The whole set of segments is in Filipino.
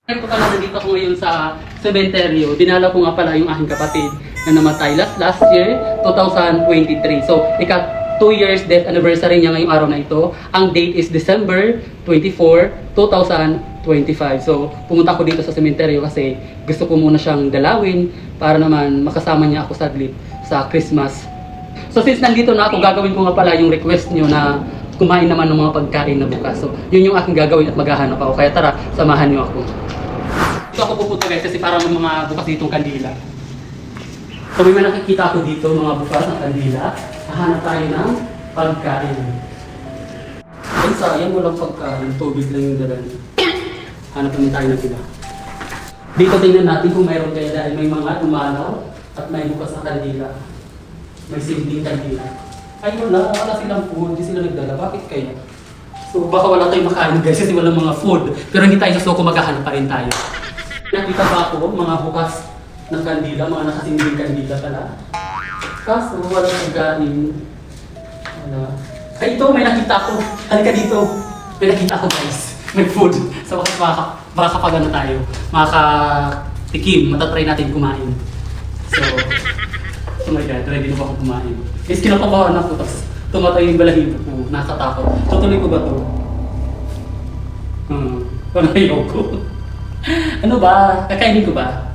Ito pala, nandito ako ngayon sa sementeryo. Dinala ko nga pala yung aking kapatid na namatay last year, 2023. So, 2 years death anniversary niya ngayong araw na ito. Ang date is December 24, 2025. So, pumunta ako dito sa sementeryo kasi gusto ko muna siyang dalawin para naman makasama niya ako saglit sa Christmas. So, since nandito na ako, gagawin ko nga pala yung request niyo na kumain naman ng mga pagkain na bukas. So, yun yung aking gagawin at maghahanap ako. Kaya tara, samahan niyo ako. Ito ako pupunta guys kasi para may mga bukas ditong kandila. So may nakikita ako dito mga bukas ng kandila. Hahanap tayo ng pagkain. Ay sayang walang pagkain. Tubig lang yung dala niya. Hanap naman tayo ng iba. Dito tingnan natin kung mayroon kaya dahil may mga umalaw at may bukas na kandila. May simpleng kandila. Ay wala silang food. Hindi sila nagdala. Bakit kaya? So baka wala tayong makain guys kasi walang mga food. Pero hindi tayo susuko, maghahanap pa rin tayo. Nakita ba ako mga bukas ng kandila, mga nakasinding kandila pala. Kaso walang pagkain. Wala. Ay ito, may nakita ko. Halika dito. May nakita ko guys. May food. So baka kapag ano tayo, makatikim, matatry natin kumain. So, oh my God, ready na ba akong kumain? Is kinakabahan ako, tapos tumatay yung balahibo ko. Nakatakot. Tutuloy ko ba ito? Parang ayoko. Ano ba? Kakainin ko ba?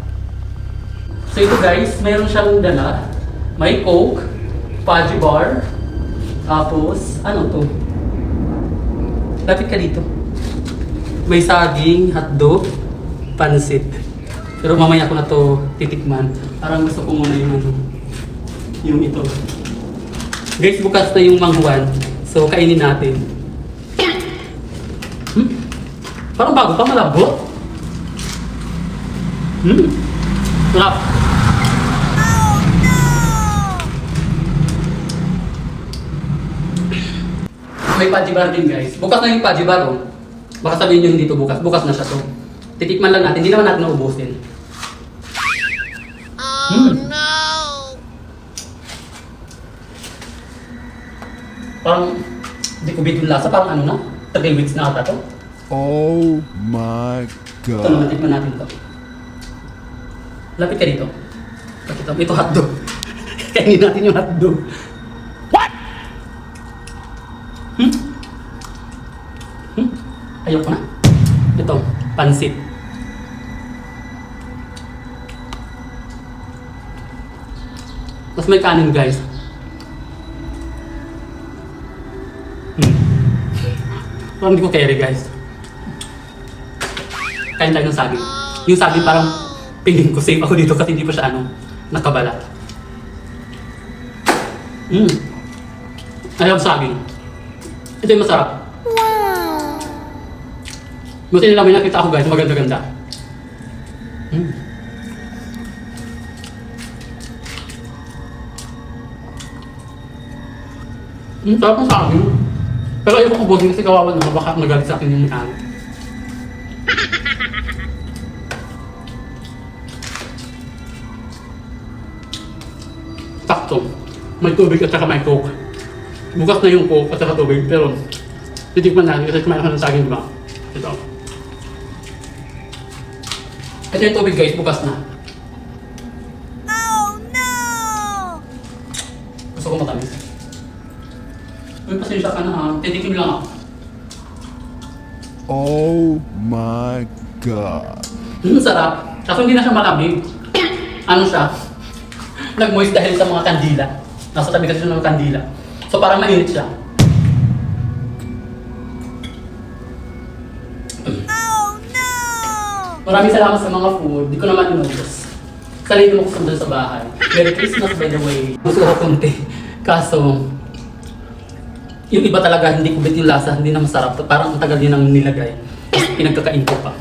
So ito guys, mayroon siyang dala. May Coke, Fudgy Bar, tapos, ano to? Lapit ka dito. May saging, hotdog, pansit. Pero mamaya ko na to titikman. Parang gusto ko muna yung ano, yung ito. Guys, bukas na yung manghuan. So, kainin natin. Parang bago pa, malambot. Sarap. May Fudgy Bar din guys. Bukas na yung Fudgy Bar oh. Baka sabihin nyo hindi to bukas. Bukas na siya to. Titikman lang natin. Hindi naman natin naubusin. Oh no! Parang hindi ko bit yung lasa. Parang ano na. 3 weeks na ata to. Oh my Ito naman, God. tikman natin to. Lapit ka dito. Pakita mo, ito hotdog. Kainin natin yung hotdog. What? Ayoko na. Ito, pansit. Tapos may kanin guys. Parang hindi ko carry guys. Kain tayo ng saging. Yung saging parang pingin ko safe ako dito kasi hindi pa siya ano, nakabalat. Ayaw saging. Ito yung masarap. Buti nila may nakita ako guys, maganda-ganda. Sarap ng saging. Pero ayaw ko kubusin kasi kawawa naman, baka magalit sa akin yung may-ari. Sakto. May tubig at saka may Coke. Bukas na yung Coke at saka tubig, pero titikman natin kasi kumain ako ng saging, diba? Ito. Ito yung tubig guys, bukas na. Oh no! Gusto ko matamis. Uy, pasensya ka na ha. Titikim lang ako. Oh my God. Sarap. Kaso hindi na siya malamig. Ano siya? Nag-moist dahil sa mga kandila. Nasa tabi kasi siya ng kandila. So parang mainit siya. Oh no! Maraming salamat sa mga food. Di ko naman inubos. Sarili mo ko sundan sa bahay. Merry Christmas by the way. Gusto ko konti. Kaso, yung iba talaga hindi ko bet yung lasa. Hindi na masarap. Parang ang tagal din ang nilagay. Pinagkakain ko pa.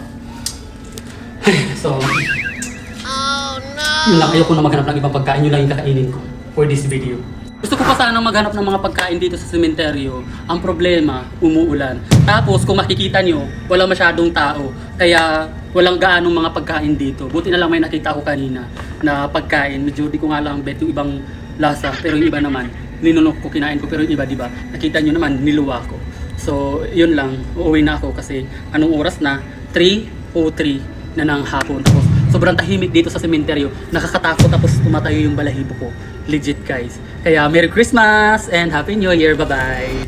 So, Oh no! yun lang, ayoko na maghanap ng ibang pagkain, yun lang yung kakainin ko for this video. Gusto ko pa sana maghanap ng mga pagkain dito sa sementeryo. Ang problema, umuulan. Tapos kung makikita nyo, wala masyadong tao. Kaya walang gaanong mga pagkain dito. Buti na lang may nakita ko kanina na pagkain. Medyo di ko nga lang bet yung ibang lasa. Pero yung iba naman, ninunok ko, kinain ko. Pero yung iba, diba, nakita nyo naman, niluwa ko. So, yun lang. Uuwi na ako kasi anong oras na? 3:03 na ng hapon. Tapos sobrang tahimik dito sa sementeryo. Nakakatakot tapos tumatayo yung balahibo ko. Legit guys. Kaya Merry Christmas and Happy New Year. Bye-bye!